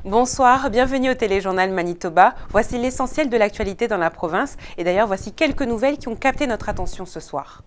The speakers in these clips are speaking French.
Bonsoir, bienvenue au téléjournal Manitoba. Voici l'essentiel de l'actualité dans la province et d'ailleurs voici quelques nouvelles qui ont capté notre attention ce soir.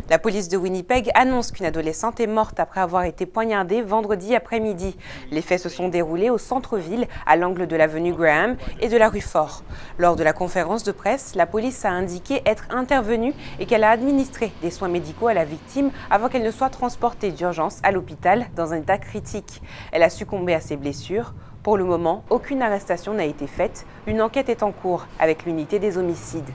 La police de Winnipeg annonce qu'une adolescente est morte après avoir été poignardée vendredi après-midi. Les faits se sont déroulés au centre-ville, à l'angle de l'avenue Graham et de la rue Fort. Lors de la conférence de presse, la police a indiqué être intervenue et qu'elle a administré des soins médicaux à la victime avant qu'elle ne soit transportée d'urgence à l'hôpital dans un état critique. Elle a succombé à ses blessures. Pour le moment, aucune arrestation n'a été faite. Une enquête est en cours avec l'unité des homicides.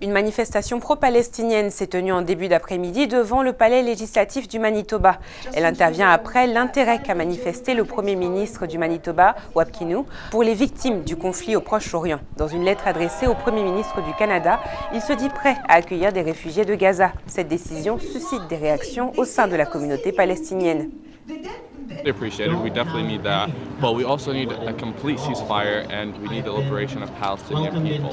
Une manifestation pro-palestinienne s'est tenue en début d'après-midi devant le palais législatif du Manitoba. Elle intervient après l'intérêt qu'a manifesté le Premier ministre du Manitoba, Wab Kinew, pour les victimes du conflit au Proche-Orient. Dans une lettre adressée au Premier ministre du Canada, il se dit prêt à accueillir des réfugiés de Gaza. Cette décision suscite des réactions au sein de la communauté palestinienne. They appreciate it. We definitely need that. But we also need a complete ceasefire and we need the liberation of Palestinian people.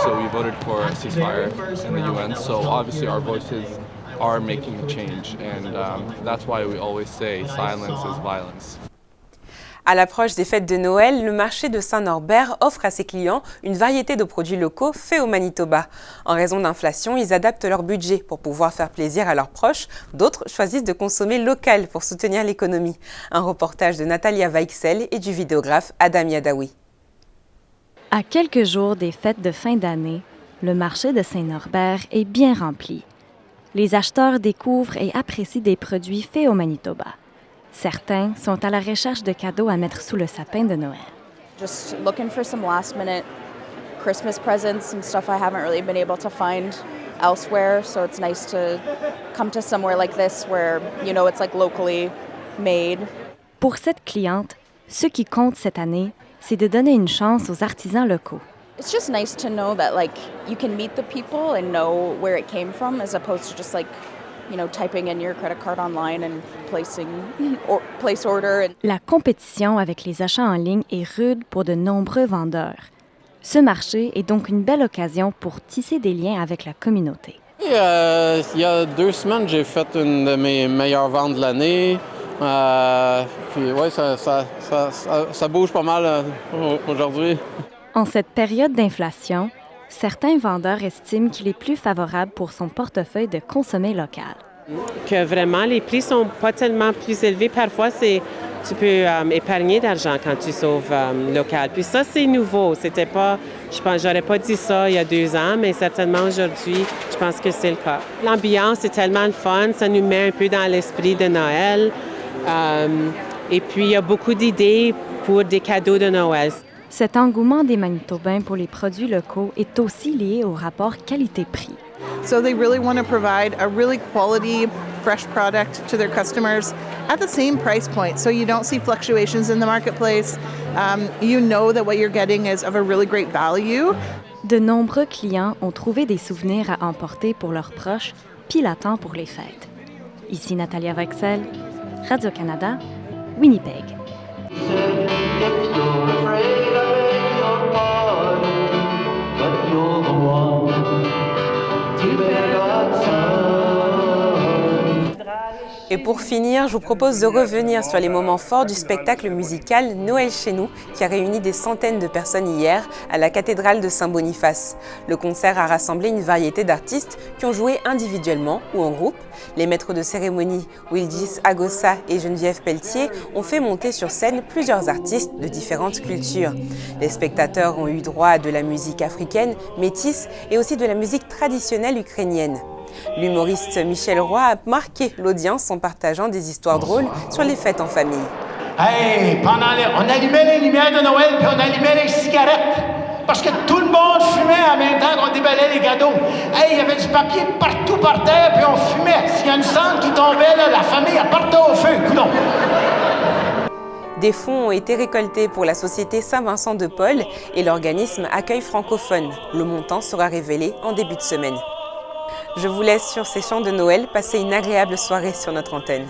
So we voted for a ceasefire in the UN. So obviously our voices are making a change. And that's why we always say silence is violence. À l'approche des fêtes de Noël, le marché de Saint-Norbert offre à ses clients une variété de produits locaux faits au Manitoba. En raison d'inflation, ils adaptent leur budget pour pouvoir faire plaisir à leurs proches. D'autres choisissent de consommer local pour soutenir l'économie. Un reportage de Natalia Weichsel et du vidéographe Adam Yadawi. À quelques jours des fêtes de fin d'année, le marché de Saint-Norbert est bien rempli. Les acheteurs découvrent et apprécient des produits faits au Manitoba. Certains sont à la recherche de cadeaux à mettre sous le sapin de Noël. Just looking for some last-minute Christmas presents, some stuff I haven't really been able to find elsewhere. So it's nice to come to somewhere like this where, you know, it's like locally made. Pour cette cliente, ce qui compte cette année, c'est de donner une chance aux artisans locaux. It's just nice to know that like you can meet the people and know where it came from as opposed to just like, you know, typing in your credit card online and place order. La compétition avec les achats en ligne est rude pour de nombreux vendeurs. Ce marché est donc une belle occasion pour tisser des liens avec la communauté. Il y a 2 semaines, j'ai fait une de mes meilleures ventes de l'année. Puis ouais, ça bouge pas mal aujourd'hui. En cette période d'inflation, certains vendeurs estiment qu'il est plus favorable pour son portefeuille de consommer local. Que vraiment, les prix sont pas tellement plus élevés. Parfois, tu peux épargner d'argent quand tu sauves local. Puis ça, c'est nouveau. C'était pas, je pense, j'aurais pas dit ça il y a 2 ans, mais certainement aujourd'hui, je pense que c'est le cas. L'ambiance est tellement le fun, ça nous met un peu dans l'esprit de Noël. Et puis, il y a beaucoup d'idées pour des cadeaux de Noël. Cet engouement des Manitobains pour les produits locaux est aussi lié au rapport qualité-prix. So they really want to provide a really quality, fresh product to their customers at the same price point. So you don't see fluctuations in the marketplace. You know that what you're getting is of a really great value. De nombreux clients ont trouvé des souvenirs à emporter pour leurs proches, puis l'attendent pour les fêtes. Ici Natalia Weichsel, Radio-Canada, Winnipeg. Et pour finir, je vous propose de revenir sur les moments forts du spectacle musical Noël chez nous, qui a réuni des centaines de personnes hier à la cathédrale de Saint-Boniface. Le concert a rassemblé une variété d'artistes qui ont joué individuellement ou en groupe. Les maîtres de cérémonie Wildis Agossa et Geneviève Pelletier ont fait monter sur scène plusieurs artistes de différentes cultures. Les spectateurs ont eu droit à de la musique africaine, métisse et aussi de la musique traditionnelle ukrainienne. L'humoriste Michel Roy a marqué l'audience en partageant des histoires drôles sur les fêtes en famille. Hey, on allumait les lumières de Noël puis on allumait les cigarettes parce que tout le monde fumait en même temps qu'on déballait les cadeaux. Hey, il y avait du papier partout par terre puis on fumait. S'il y a une cendre qui tombait, là, la famille elle partait au feu. Coudonc. Des fonds ont été récoltés pour la Société Saint-Vincent de Paul et l'organisme Accueil francophone. Le montant sera révélé en début de semaine. Je vous laisse sur ces chants de Noël passer une agréable soirée sur notre antenne.